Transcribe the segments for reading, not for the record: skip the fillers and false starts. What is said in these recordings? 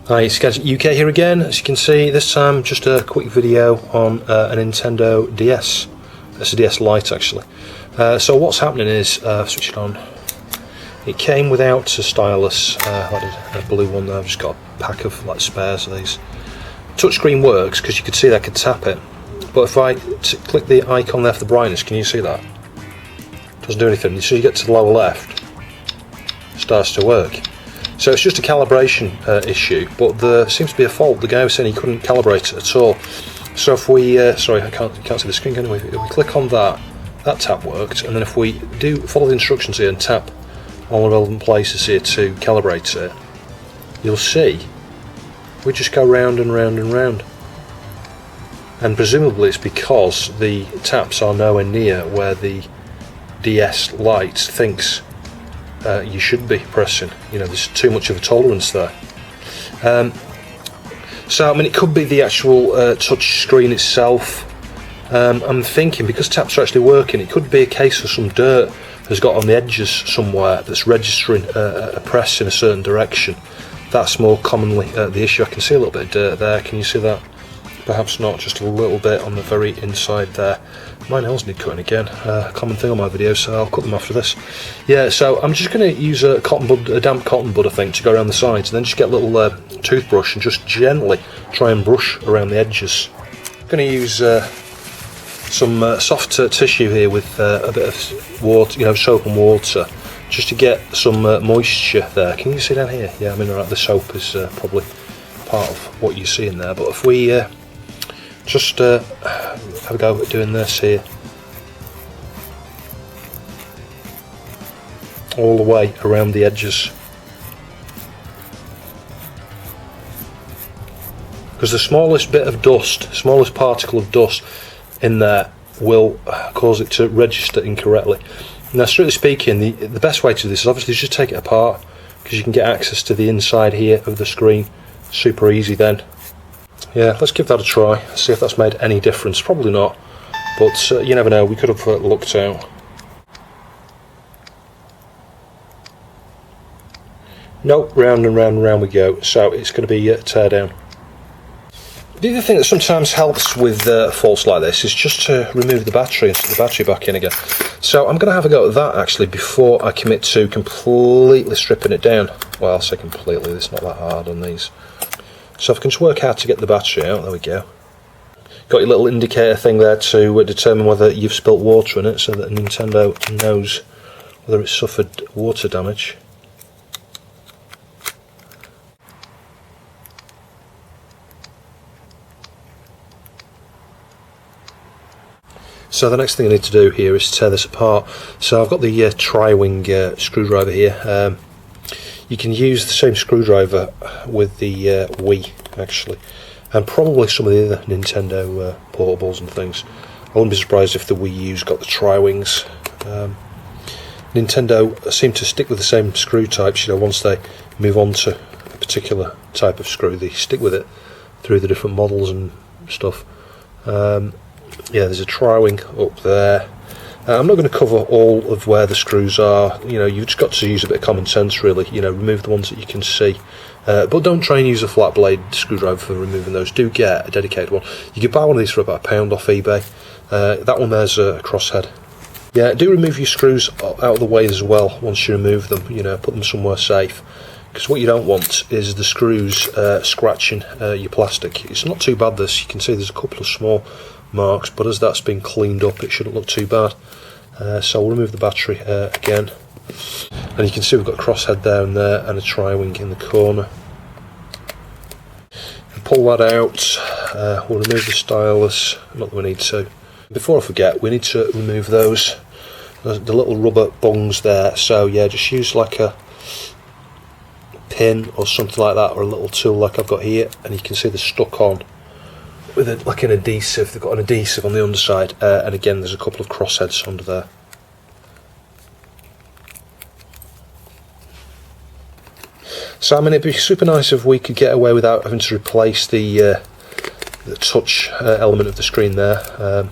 Hi, it's Gadget UK here again. As you can see, this time just a quick video on a Nintendo DS. It's a DS Lite actually. So what's happening is, switch it on. It came without a stylus, a blue one there. I've just got a pack of like spares of these. Touchscreen works because you can see that I could tap it. But if I click the icon there for the brightness, can you see that? Doesn't do anything. So you get to the lower left, it starts to work. So it's just a calibration issue, but there seems to be a fault. The guy was saying he couldn't calibrate it at all. So if we, sorry, you can't see the screen, can we? If we click on that tap worked, and then if we do follow the instructions here and tap all the relevant places here to calibrate it, you'll see we just go round and round and round. And presumably it's because the taps are nowhere near where the DS Lite thinks you should be pressing. You know, there's too much of a tolerance there. So I mean, it could be the actual touch screen itself. I'm thinking because taps are actually working, it could be a case of some dirt has got on the edges somewhere that's registering a press in a certain direction. That's more commonly the issue. I can see a little bit of dirt there. Can you see that? Perhaps not, just a little bit on the very inside there. My nails need cutting again, common thing on my videos, so I'll cut them after this. Yeah, so I'm just going to use a damp cotton bud, I think, to go around the sides, and then just get a little toothbrush and just gently try and brush around the edges. I'm going to use some soft tissue here with a bit of water, you know, soap and water, just to get some moisture there. Can you see down here? Yeah, I mean, right, the soap is probably part of what you see in there, but if we just have a go at doing this here all the way around the edges, because the smallest bit of dust, smallest particle of dust in there will cause it to register incorrectly. Now, strictly speaking, the best way to do this is obviously just take it apart, because you can get access to the inside here of the screen super easy then. Yeah, let's give that a try, see if that's made any difference. Probably not, but you never know, we could have looked out. Nope, round and round and round we go, so it's going to be tear down. The other thing that sometimes helps with faults like this is just to remove the battery and put the battery back in again. So I'm going to have a go at that actually before I commit to completely stripping it down. Well, I'll say completely, it's not that hard on these. So if I can just work out to get the battery out, there we go. Got your little indicator thing there to determine whether you've spilt water in it, so that Nintendo knows whether it's suffered water damage. So the next thing I need to do here is tear this apart. So I've got the tri-wing screwdriver here. You can use the same screwdriver with the Wii actually, and probably some of the other Nintendo portables and things. I wouldn't be surprised if the Wii U's got the tri-wings. Nintendo seem to stick with the same screw types, you know, once they move on to a particular type of screw, they stick with it through the different models and stuff. Yeah, there's a tri-wing up there. I'm not going to cover all of where the screws are. You know, you've just got to use a bit of common sense really. You know, remove the ones that you can see. But don't try and use a flat blade screwdriver for removing those. Do get a dedicated one. You could buy one of these for about £1 off eBay. That one there's a crosshead. Yeah, do remove your screws out of the way as well once you remove them. You know, put them somewhere safe. Because what you don't want is the screws scratching your plastic. It's not too bad this. You can see there's a couple of small marks, but as that's been cleaned up it shouldn't look too bad. So we'll remove the battery again, and you can see we've got a crosshead there and there and a tri-wing in the corner. And pull that out. We'll remove the stylus, not that we need to. Before I forget, we need to remove those, the little rubber bungs there. So yeah, just use like a pin or something like that, or a little tool like I've got here, and you can see they're stuck on with like an adhesive. They've got an adhesive on the underside, and again there's a couple of crossheads under there. So I mean, it'd be super nice if we could get away without having to replace the touch element of the screen there.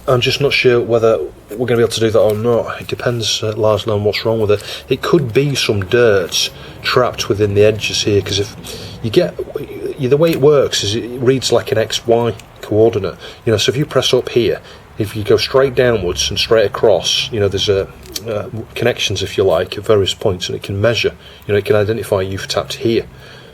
I'm just not sure whether we're going to be able to do that or not. It depends largely on what's wrong with it. It could be some dirt trapped within the edges here, because if you get, the way it works is it reads like an XY coordinate. You know, so if you press up here, if you go straight downwards and straight across, you know, there's connections, if you like, at various points, and it can measure. You know, it can identify you've tapped here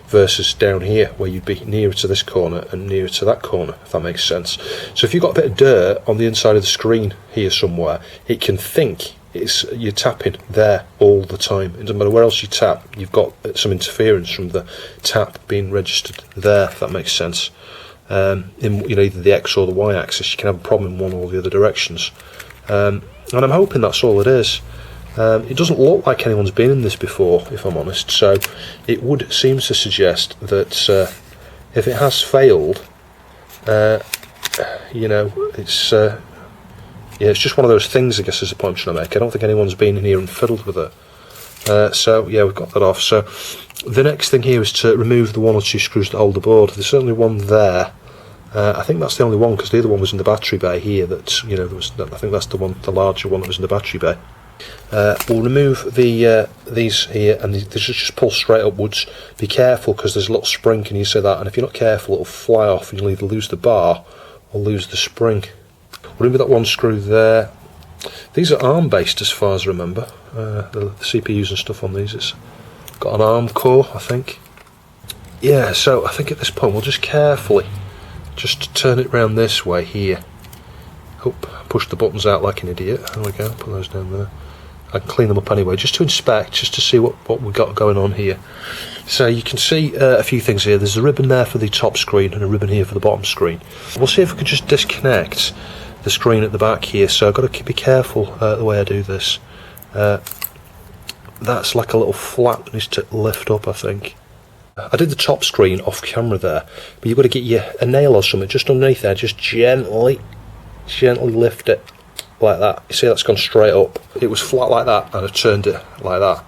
versus down here, where you'd be nearer to this corner and nearer to that corner, if that makes sense. So if you've got a bit of dirt on the inside of the screen here somewhere, it can think you're tapping there all the time. It doesn't matter where else you tap, you've got some interference from the tap being registered there, if that makes sense. In, you know, either the X or the Y axis, you can have a problem in one or the other directions. And I'm hoping that's all it is. It doesn't look like anyone's been in this before, if I'm honest, so it would seem to suggest that if it has failed, you know, it's yeah, it's just one of those things, I guess, is the point I'm trying to make. I don't think anyone's been in here and fiddled with it. So yeah, we've got that off. So the next thing here is to remove the 1 or 2 screws that hold the board. There's certainly one there. I think that's the only one, because the other one was in the battery bay here. That, you know, there was, I think that's the one, the larger one that was in the battery bay. We'll remove the these here, and they just pull straight upwards. Be careful, because there's a little spring, can you see that? And if you're not careful, it'll fly off, and you'll either lose the bar or lose the spring. We'll remove that one screw there. These are ARM based, as far as I remember. The CPUs and stuff on these, it's got an ARM core, I think. Yeah, so I think at this point we'll just carefully just turn it round this way here. Push the buttons out like an idiot. There we go, put those down there. I can clean them up anyway, just to inspect, just to see what we've got going on here. So you can see a few things here. There's a ribbon there for the top screen and a ribbon here for the bottom screen. We'll see if we can just disconnect the screen at the back here. So I've got to be careful the way I do this. That's like a little flap that needs to lift up, I think. I did the top screen off camera there, but you've got to get a nail or something just underneath there, just gently lift it like that. You see, that's gone straight up. It was flat like that, and I turned it like that,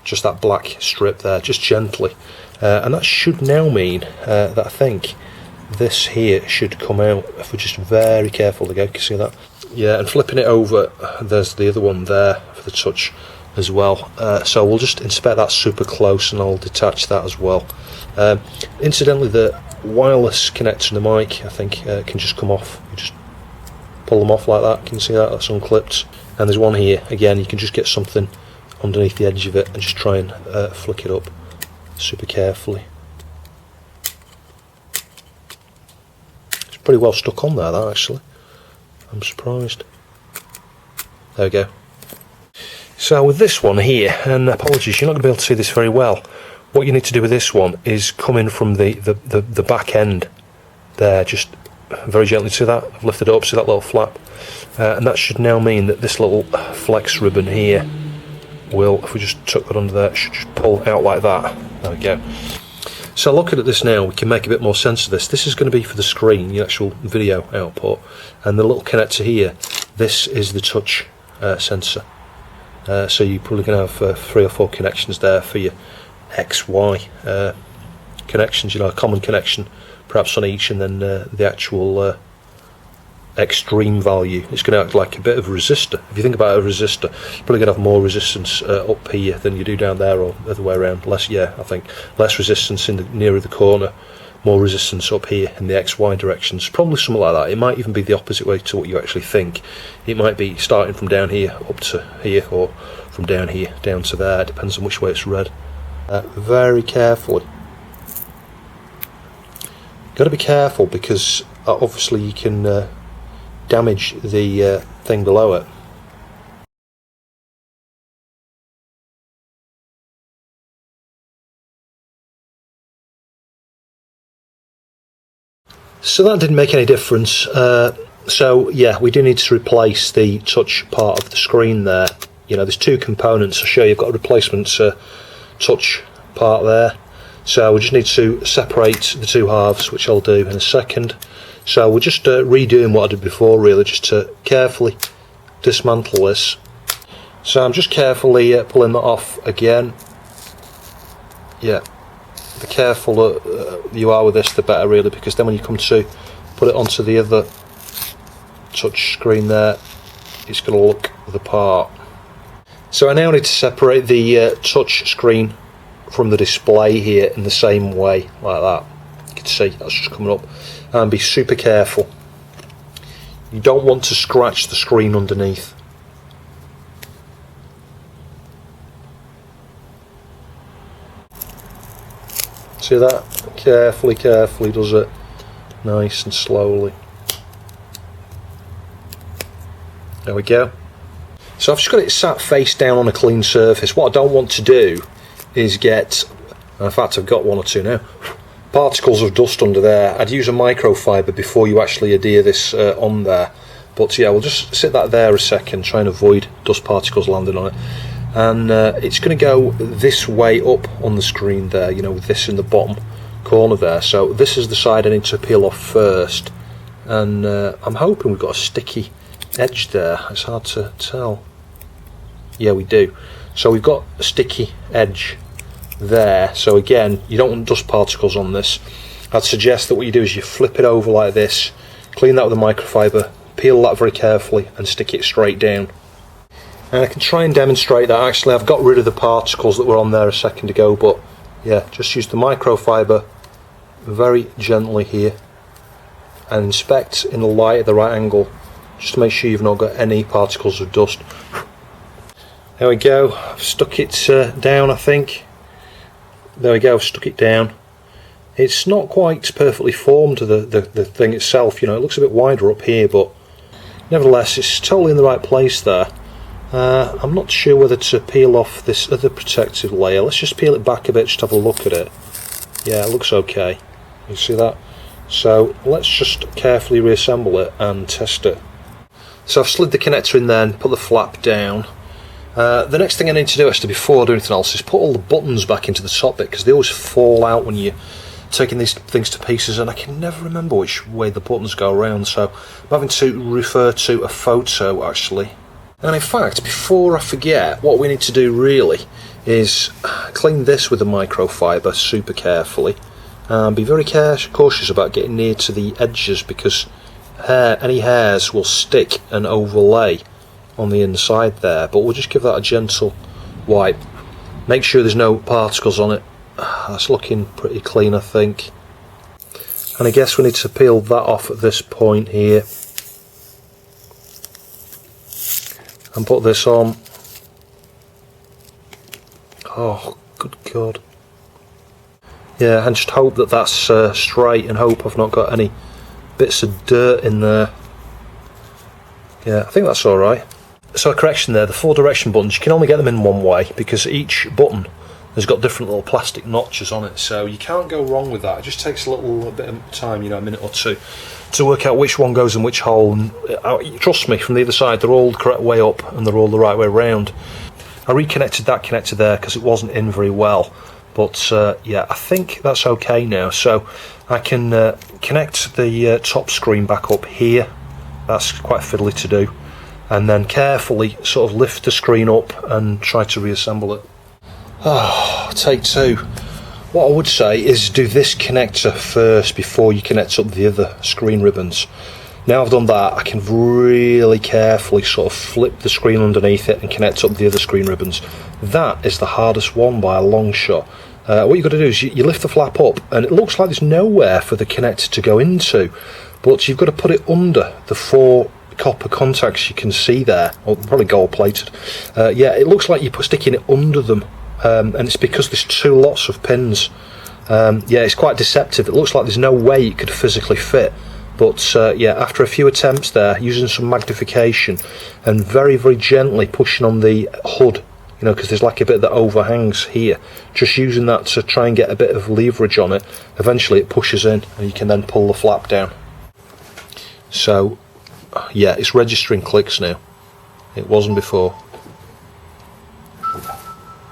just that black strip there, just gently, and that should now mean that I think this here should come out if we're just very careful. Again, can you see that? Yeah, and flipping it over, there's the other one there for the touch as well. So we'll just inspect that super close, and I'll detach that as well. Incidentally, the wireless connector to the mic, I think, can just come off. You just pull them off like that. Can you see that? That's unclipped. And there's one here. Again, you can just get something underneath the edge of it and just try and flick it up super carefully. It's pretty well stuck on there, that, actually. I'm surprised. There we go. So with this one here, and apologies, you're not going to be able to see this very well. What you need to do with this one is come in from the back end there, just very gently. See that? I've lifted it up, see that little flap? And that should now mean that this little flex ribbon here will, if we just tuck that under there, it should just pull out like that. There we go. So looking at this now, we can make a bit more sense of this. This is going to be for the screen, the actual video output, and the little connector here, this is the touch sensor. So you're probably going to have 3 or 4 connections there for your XY connections, you know, a common connection perhaps on each, and then the actual extreme value. It's going to act like a bit of a resistor. If you think about a resistor, you're probably going to have more resistance up here than you do down there, or the other way around. Less, yeah, I think less resistance in the nearer the corner, more resistance up here in the XY directions. Probably something like that. It might even be the opposite way to what you actually think. It might be starting from down here up to here, or from down here down to there. It depends on which way it's read. Very carefully. Got to be careful, because obviously you can damage the thing below it. So that didn't make any difference. So yeah, we do need to replace the touch part of the screen there. You know, there's 2 components. I'll show you. You've got a replacement touch part there. So we just need to separate the 2 halves, which I'll do in a second. So we're just redoing what I did before, really, just to carefully dismantle this. So I'm just carefully pulling that off again. Yeah, the careful you are with this, the better, really, because then when you come to put it onto the other touch screen there, it's going to look the part. So I now need to separate the touch screen from the display here in the same way, like that. You can see that's just coming up. And be super careful. You don't want to scratch the screen underneath. See that? Carefully does it. Nice and slowly. There we go. So I've just got it sat face down on a clean surface. What I don't want to do is get, in fact I've got one or two now, particles of dust under there. I'd use a microfiber before you actually adhere this on there. But yeah, we'll just sit that there a second, try and avoid dust particles landing on it. And it's going to go this way up on the screen there, you know, with this in the bottom corner there. So this is the side I need to peel off first. And I'm hoping we've got a sticky edge there. It's hard to tell. Yeah, we do. So we've got a sticky edge there. So again, you don't want dust particles on this. I'd suggest that what you do is you flip it over like this, clean that with a microfiber, peel that very carefully and stick it straight down. And I can try and demonstrate that. Actually, I've got rid of the particles that were on there a second ago, but yeah, just use the microfiber very gently here and inspect in the light at the right angle, just to make sure you've not got any particles of dust. There we go, I've stuck it down, I think. There we go, I've stuck it down. It's not quite perfectly formed to the thing itself, you know, it looks a bit wider up here, but nevertheless it's totally in the right place there. I'm not sure whether to peel off this other protective layer. Let's just peel it back a bit, just have a look at it. Yeah, it looks okay. You see that? So let's just carefully reassemble it and test it. So I've slid the connector in there and put the flap down. The next thing I need to do, actually, before I do anything else, is put all the buttons back into the top bit, because they always fall out when you're taking these things to pieces, and I can never remember which way the buttons go around, so I'm having to refer to a photo, actually. And in fact, before I forget, what we need to do really is clean this with a microfiber super carefully, and be very cautious about getting near to the edges, because any hairs will stick and overlay on the inside there. But we'll just give that a gentle wipe. Make sure there's no particles on it. That's looking pretty clean, I think. And I guess we need to peel that off at this point here and put this on. Oh, good God. Yeah, and just hope that that's straight, and hope I've not got any bits of dirt in there. Yeah, I think that's alright. So a correction there, the 4 direction buttons, you can only get them in one way, because each button has got different little plastic notches on it, so you can't go wrong with that. It just takes a bit of time, you know, a minute or two, to work out which one goes in which hole. And trust me, from the other side, they're all the correct way up and they're all the right way round. I reconnected that connector there because it wasn't in very well, but yeah, I think that's okay now. So I can connect the top screen back up here. That's quite fiddly to do, and then carefully sort of lift the screen up and try to reassemble it. Oh, take 2. What I would say is do this connector first before you connect up the other screen ribbons. Now I've done that, I can really carefully sort of flip the screen underneath it and connect up the other screen ribbons. That is the hardest one by a long shot. What you've got to do is you lift the flap up, and it looks like there's nowhere for the connector to go into, but you've got to put it under the 4 copper contacts you can see there, or probably gold plated. Yeah, it looks like you're sticking it under them. And it's because there's 2 lots of pins. Yeah, it's quite deceptive. It looks like there's no way it could physically fit, but yeah, after a few attempts there, using some magnification and very, very gently pushing on the hood, you know, because there's like a bit that overhangs here, just using that to try and get a bit of leverage on it, eventually it pushes in and you can then pull the flap down. So yeah, it's registering clicks now. It wasn't before.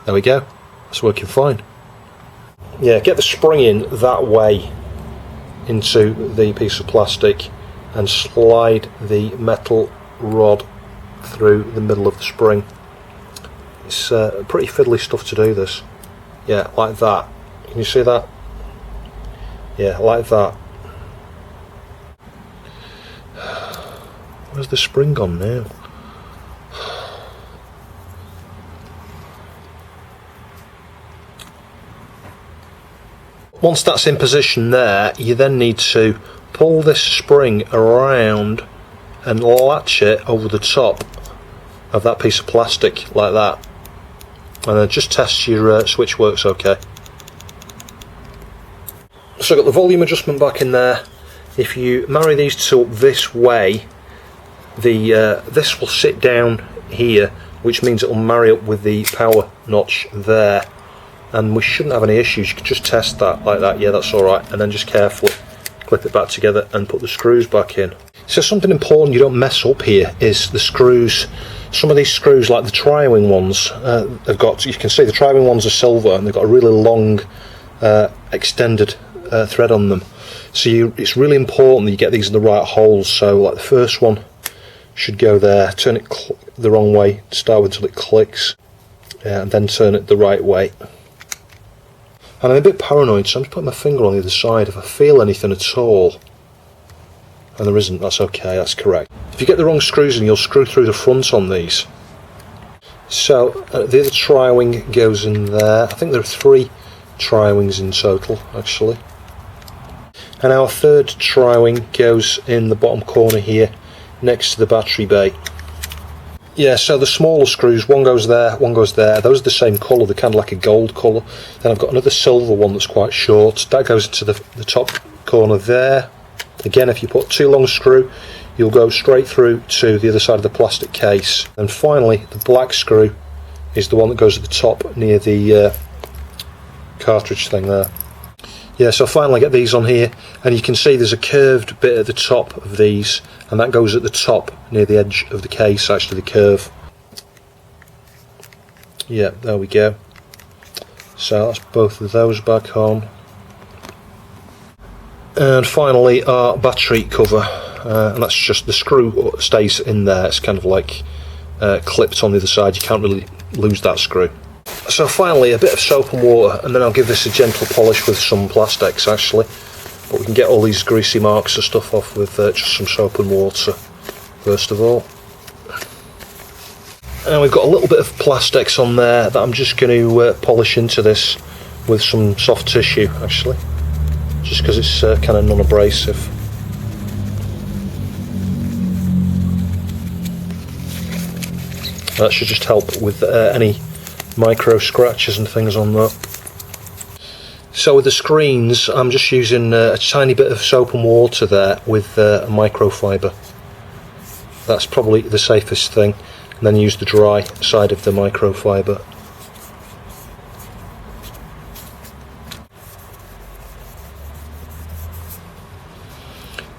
There we go, it's working fine. Yeah, get the spring in that way into the piece of plastic and slide the metal rod through the middle of the spring. It's pretty fiddly stuff to do this. Yeah, like that. Can you see that? Yeah, like that. Where's the spring gone now? Once that's in position there, you then need to pull this spring around and latch it over the top of that piece of plastic like that, and then just test your switch works okay. So I've got the volume adjustment back in there. If you marry these two up this way, this will sit down here, which means it will marry up with the power notch there, and we shouldn't have any issues. You can just test that like that. Yeah, that's alright, and then just carefully clip it back together and put the screws back in. So something important you don't mess up here is the screws. Some of these screws, like the tri-wing ones, have got, you can see the tri-wing ones are silver and they've got a really long extended thread on them. So it's really important that you get these in the right holes. So like the first one should go there, turn it the wrong way, start until it clicks, and then turn it the right way. And I'm a bit paranoid, so I'm just putting my finger on the other side. If I feel anything at all, and there isn't, that's okay, that's correct. If you get the wrong screws in, you'll screw through the front on these. So the other tri-wing goes in there. I think there are 3 tri-wings in total, actually. And our third tri-wing goes in the bottom corner here, next to the battery bay. Yeah, so the smaller screws, one goes there, one goes there. Those are the same colour, they're kind of like a gold colour. Then I've got another silver one that's quite short. That goes into the top corner there. Again, if you put too long a screw, you'll go straight through to the other side of the plastic case. And finally, the black screw is the one that goes at the top near the cartridge thing there. Yeah, so finally I get these on here, and you can see there's a curved bit at the top of these, and that goes at the top near the edge of the case, actually the curve. Yeah, there we go. So that's both of those back on. And finally our battery cover, and that's just the screw stays in there. It's kind of like clipped on the other side, you can't really lose that screw. So finally a bit of soap and water, and then I'll give this a gentle polish with some plastics actually, but we can get all these greasy marks and stuff off with just some soap and water first of all. And we've got a little bit of plastics on there that I'm just going to polish into this with some soft tissue actually, just because it's kind of non-abrasive. That should just help with any micro scratches and things on that. So with the screens, I'm just using a tiny bit of soap and water there with a microfiber. That's probably the safest thing, and then use the dry side of the microfiber.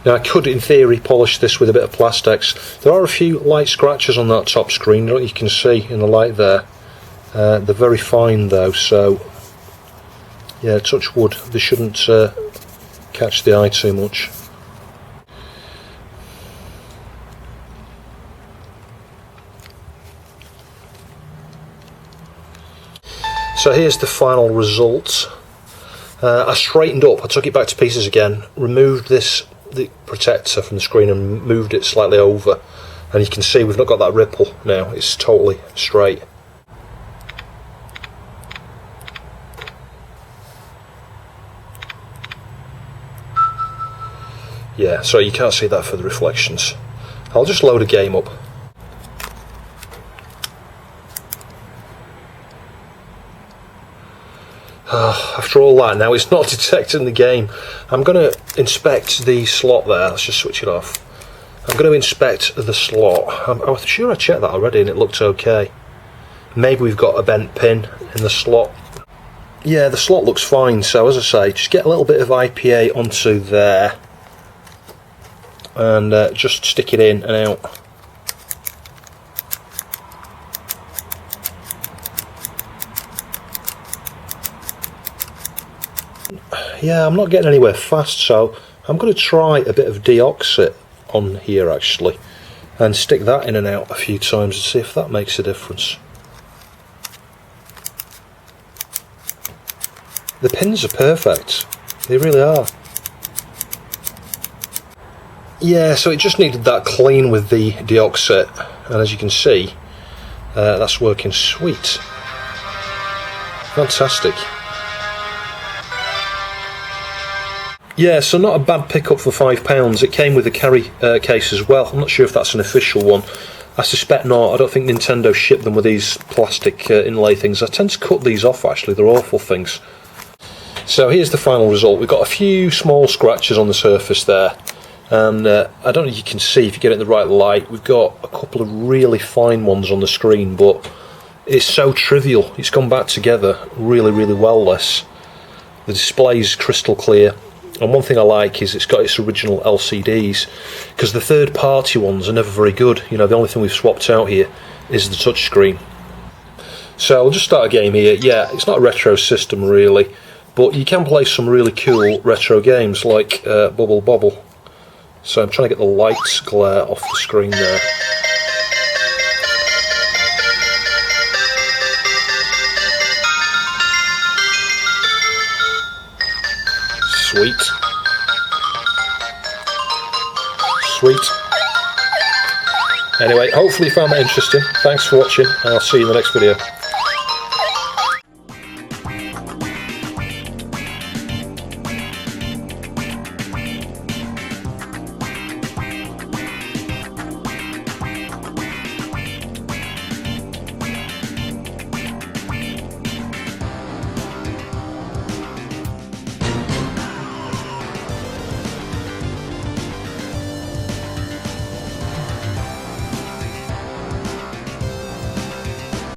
Now I could in theory polish this with a bit of plastics. There are a few light scratches on that top screen, you can see in the light there. They're very fine though, so yeah, touch wood, they shouldn't catch the eye too much. So here's the final result. I straightened up, I took it back to pieces again, removed the protector from the screen and moved it slightly over, and you can see we've not got that ripple now, it's totally straight. Yeah, so you can't see that for the reflections. I'll just load a game up. After all that, now it's not detecting the game. I'm going to inspect the slot there. Let's just switch it off. I'm going to inspect the slot. I'm sure I checked that already and it looked okay. Maybe we've got a bent pin in the slot. Yeah, the slot looks fine, so as I say, just get a little bit of IPA onto there and just stick it in and out. Yeah, I'm not getting anywhere fast, so I'm going to try a bit of deoxit on here actually and stick that in and out a few times and see if that makes a difference. The pins are perfect, they really are. Yeah, so it just needed that clean with the deoxit, and as you can see, that's working sweet. Fantastic. Yeah, so not a bad pickup for £5. It came with a carry case as well. I'm not sure if that's an official one. I suspect not. I don't think Nintendo shipped them with these plastic inlay things. I tend to cut these off, actually. They're awful things. So here's the final result. We've got a few small scratches on the surface there. And I don't know if you can see, if you get it in the right light, we've got a couple of really fine ones on the screen, but it's so trivial. It's gone back together really, really well, this. The display's crystal clear. And one thing I like is it's got its original LCDs, because the third-party ones are never very good. You know, the only thing we've swapped out here is the touchscreen. So I'll just start a game here. Yeah, it's not a retro system really, but you can play some really cool retro games like Bubble Bobble. So I'm trying to get the lights glare off the screen there. Sweet. Sweet. Anyway, hopefully you found that interesting. Thanks for watching, and I'll see you in the next video.